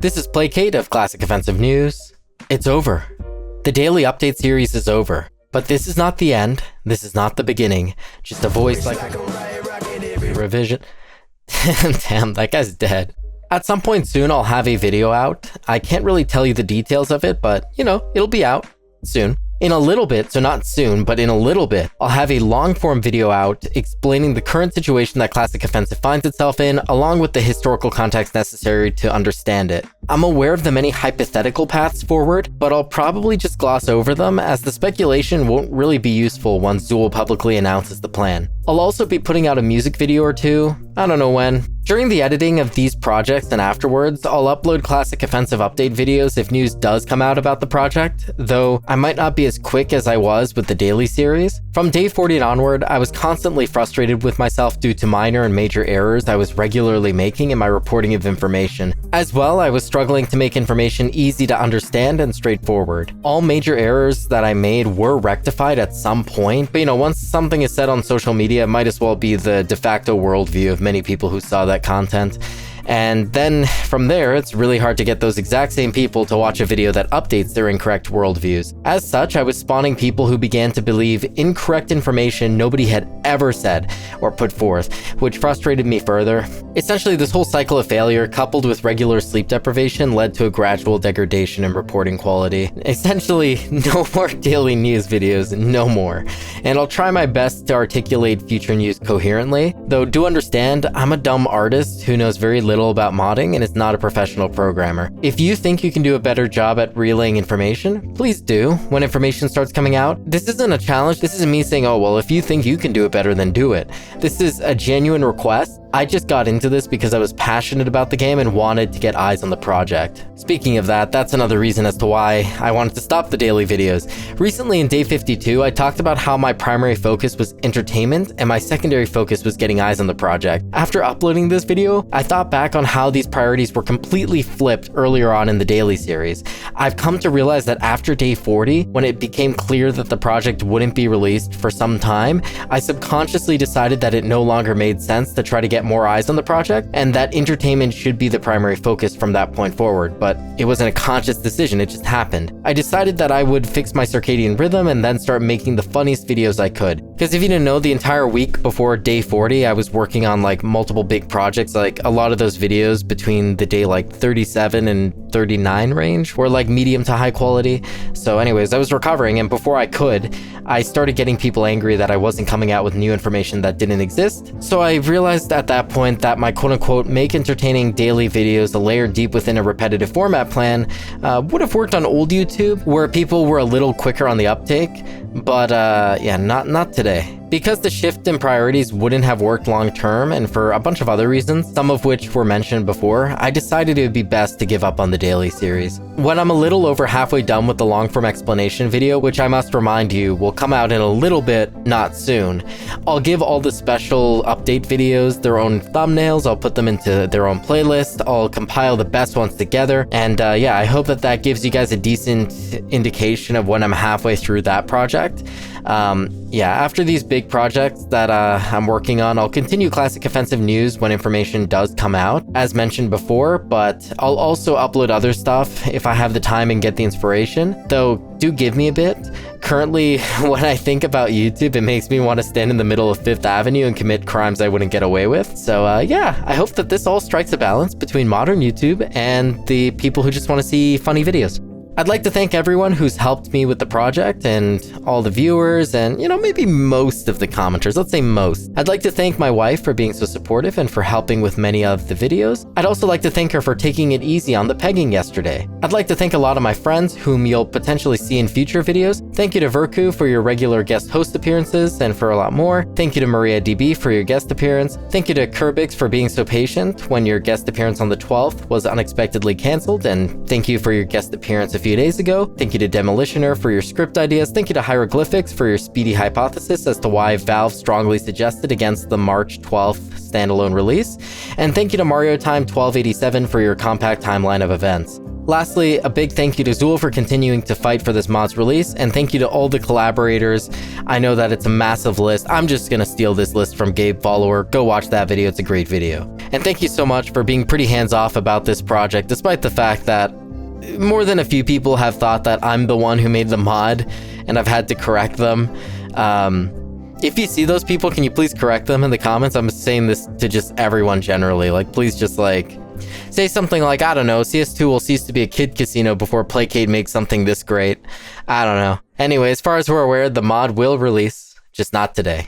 This is Placate of Classic Offensive News. It's over. The daily update series is over. But this is not the end. This is not the beginning. Just a voice like a revision. Damn, that guy's dead. At some point soon, I'll have a video out. I can't really tell you the details of it, but, it'll be out soon. In a little bit, so not soon, but in a little bit, I'll have a long-form video out explaining the current situation that Classic Offensive finds itself in, along with the historical context necessary to understand it. I'm aware of the many hypothetical paths forward, but I'll probably just gloss over them as the speculation won't really be useful once Zool publicly announces the plan. I'll also be putting out a music video or two, I don't know when. During the editing of these projects and afterwards, I'll upload Classic Offensive update videos if news does come out about the project, though I might not be as quick as I was with the daily series. From day 40 and onward, I was constantly frustrated with myself due to minor and major errors I was regularly making in my reporting of information. As well, I was struggling to make information easy to understand and straightforward. All major errors that I made were rectified at some point, but once something is said on social media, it might as well be the de facto worldview of many people who saw that content. And then from there, it's really hard to get those exact same people to watch a video that updates their incorrect worldviews. As such, I was spawning people who began to believe incorrect information nobody had ever said or put forth, which frustrated me further. Essentially, this whole cycle of failure, coupled with regular sleep deprivation, led to a gradual degradation in reporting quality. Essentially, no more daily news videos, no more. And I'll try my best to articulate future news coherently, though do understand I'm a dumb artist who knows very little about modding and is not a professional programmer. If you think you can do a better job at relaying information, please do when information starts coming out. This isn't a challenge. This isn't me saying, oh, well, if you think you can do it better, then do it. This is a genuine request. I just got into this because I was passionate about the game and wanted to get eyes on the project. Speaking of that, that's another reason as to why I wanted to stop the daily videos. Recently in day 52, I talked about how my primary focus was entertainment and my secondary focus was getting eyes on the project. After uploading this video, I thought back on how these priorities were completely flipped earlier on in the daily series. I've come to realize that after day 40, when it became clear that the project wouldn't be released for some time, I subconsciously decided that it no longer made sense to try to get more eyes on the project, and that entertainment should be the primary focus from that point forward. But it wasn't a conscious decision, it just happened. I decided that I would fix my circadian rhythm and then start making the funniest videos I could. Because if you didn't know, the entire week before day 40, I was working on multiple big projects. A lot of those videos between the day 37 and 39 range were medium to high quality. So anyways, I was recovering, and before I started getting people angry that I wasn't coming out with new information that didn't exist. So I realized at that point that my quote-unquote make entertaining daily videos a layer deep within a repetitive format plan would have worked on old YouTube, where people were a little quicker on the uptake, but not today. Because the shift in priorities wouldn't have worked long term, and for a bunch of other reasons, some of which were mentioned before, I decided it would be best to give up on the daily series. When I'm a little over halfway done with the long-form explanation video, which I must remind you will come out in a little bit, not soon, I'll give all the special update videos their own thumbnails, I'll put them into their own playlist, I'll compile the best ones together, and I hope that gives you guys a decent indication of when I'm halfway through that project. After these big projects that I'm working on, I'll continue Classic Offensive News when information does come out, as mentioned before, but I'll also upload other stuff if I have the time and get the inspiration, though do give me a bit. Currently, when I think about YouTube, it makes me want to stand in the middle of Fifth Avenue and commit crimes I wouldn't get away with. So I hope that this all strikes a balance between modern YouTube and the people who just want to see funny videos. I'd like to thank everyone who's helped me with the project and all the viewers and, maybe most of the commenters. Let's say most. I'd like to thank my wife for being so supportive and for helping with many of the videos. I'd also like to thank her for taking it easy on the pegging yesterday. I'd like to thank a lot of my friends whom you'll potentially see in future videos. Thank you to Verku for your regular guest host appearances and for a lot more. Thank you to MariaDB for your guest appearance. Thank you to Curbix for being so patient when your guest appearance on the 12th was unexpectedly canceled. And thank you for your guest appearance a few days ago. Thank you to Demolitioner for your script ideas. Thank you to Hieroglyphics for your speedy hypothesis as to why Valve strongly suggested against the March 12th standalone release. And thank you to Mario Time 1287 for your compact timeline of events. Lastly, a big thank you to Zool for continuing to fight for this mod's release, and thank you to all the collaborators. I know that it's a massive list. I'm just gonna steal this list from Gabe Follower. Go watch that video, it's a great video. And thank you so much for being pretty hands-off about this project, despite the fact that more than a few people have thought that I'm the one who made the mod, and I've had to correct them. If you see those people, can you please correct them in the comments? I'm saying this to just everyone generally. Like, please just, like, say something like, I don't know, CS2 will cease to be a kid casino before Placate makes something this great. I don't know. Anyway, as far as we're aware, the mod will release, just not today.